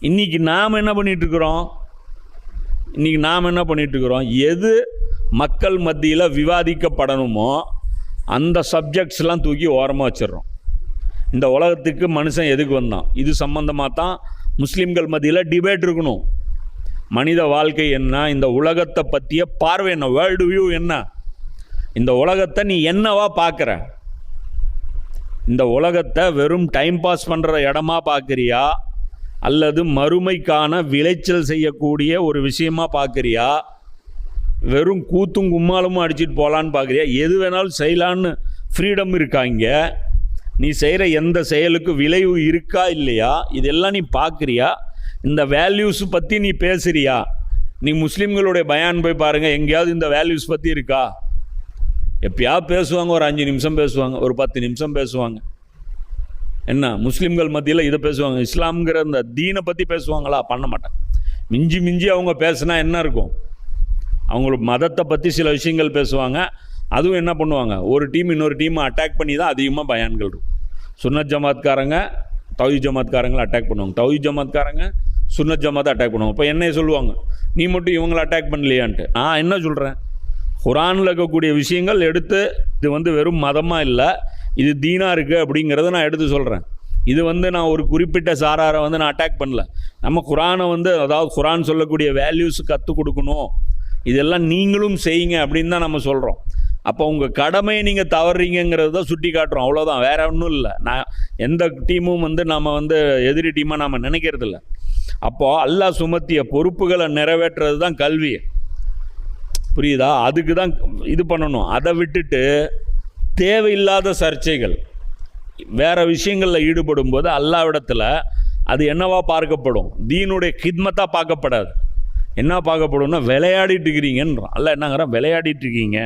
இன்றைக்கி நாம் என்ன பண்ணிகிட்ருக்குறோம்? எது மக்கள் மத்தியில் விவாதிக்கப்படணுமோ அந்த சப்ஜெக்ட்ஸ்லாம் தூக்கி ஓரமாக வச்சிடறோம். இந்த உலகத்துக்கு மனுஷன் எதுக்கு வந்தான்? இது சம்பந்தமாக தான் முஸ்லீம்கள் மத்தியில் டிபேட் இருக்கணும். மனித வாழ்க்கை என்ன, இந்த உலகத்தை பற்றிய பார்வை என்ன, வேர்ல்டு வியூ என்ன, இந்த உலகத்தை நீ என்னவா பார்க்குற? இந்த உலகத்தை வெறும் டைம் பாஸ் பண்ணுற இடமா பார்க்குறியா, அல்லது மறுமைக்கான விளைச்சல் செய்யக்கூடிய ஒரு விஷயமா பார்க்குறியா, வெறும் கூத்தும் கும்மாலும் அடிச்சுட்டு போகலான்னு பார்க்குறியா? எது வேணாலும் செய்யலான்னு ஃப்ரீடம் இருக்காங்க. நீ செய்கிற எந்த செயலுக்கு விளைவு இருக்கா இல்லையா, இதெல்லாம் நீ பார்க்குறியா? இந்த வேல்யூஸ் பற்றி நீ பேசுகிறியா? நீ முஸ்லீம்களுடைய பயான் போய் பாருங்கள், எங்கேயாவது இந்த வேல்யூஸ் பற்றி இருக்கா? எப்பயாவது பேசுவாங்க, ஒரு 5 நிமிஷம் பேசுவாங்க, ஒரு 10 நிமிஷம் பேசுவாங்க. என்ன முஸ்லீம்கள் மத்தியில் இதை பேசுவாங்க, இஸ்லாம்ங்கிற இந்த தீனை பற்றி பேசுவாங்களா? பண்ண மாட்டாங்க. மிஞ்சி அவங்க பேசுனா என்ன இருக்கும்? அவங்களுக்கு மதத்தை பற்றி சில விஷயங்கள் பேசுவாங்க. அதுவும் என்ன பண்ணுவாங்க, ஒரு டீம் இன்னொரு டீமை அட்டாக் பண்ணி தான் அதிகமாக பயான்கள் இருக்கும். சுன்னத் ஜமாத்காரங்க தௌஹீத் ஜமாத்காரங்களை அட்டாக் பண்ணுவாங்க, தௌஹீத் ஜமாத்காரங்க சுன்னத் ஜமாத்தை அட்டாக் பண்ணுவாங்க. இப்போ என்ன சொல்லுவாங்க, நீ மட்டும் இவங்களை அட்டாக் பண்ணலையான்ட்டு. நான் என்ன சொல்கிறேன், குரானில் இருக்கக்கூடிய விஷயங்கள் எடுத்து, இது வெறும் மதமாக இல்லை, இது தீனாக இருக்குது அப்படிங்கிறத நான் எடுத்து சொல்கிறேன். இது நான் ஒரு குறிப்பிட்ட சாராரை நான் அட்டாக் பண்ணல. நம்ம குரானை அதாவது குரான் சொல்லக்கூடிய வேல்யூஸ் கற்றுக் கொடுக்கணும், இதெல்லாம் நீங்களும் செய்யுங்க அப்படின்னு தான் நம்ம சொல்கிறோம். அப்போ உங்கள் கடமையை நீங்கள் தவறீங்கிறது தான் சுட்டி காட்டுறோம், அவ்வளோதான், வேறு ஒன்றும் இல்லை. நான் எந்த டீமும் நம்ம எதிரி டீமாக நாம் நினைக்கிறதில்ல. அப்போது அல்லாஹ் சுமத்திய பொறுப்புகளை நிறைவேற்றுறது தான் கல்வி, புரியுதா? அதுக்கு தான் இது பண்ணணும். அதை விட்டுட்டு தேவையில்லாத சர்ச்சைகள் வேறு விஷயங்களில் ஈடுபடும் போது அல்லாஹ்விடத்தில் அது என்னவா பார்க்கப்படும்? தீனுடைய கித்மத்தாக பார்க்கப்படாது. என்ன பார்க்கப்படும்னா, விளையாடிட்டு இருக்கிறீங்கன்றான். அல்லாஹ் என்னங்கிறான், விளையாடிட்டு இருக்கீங்க.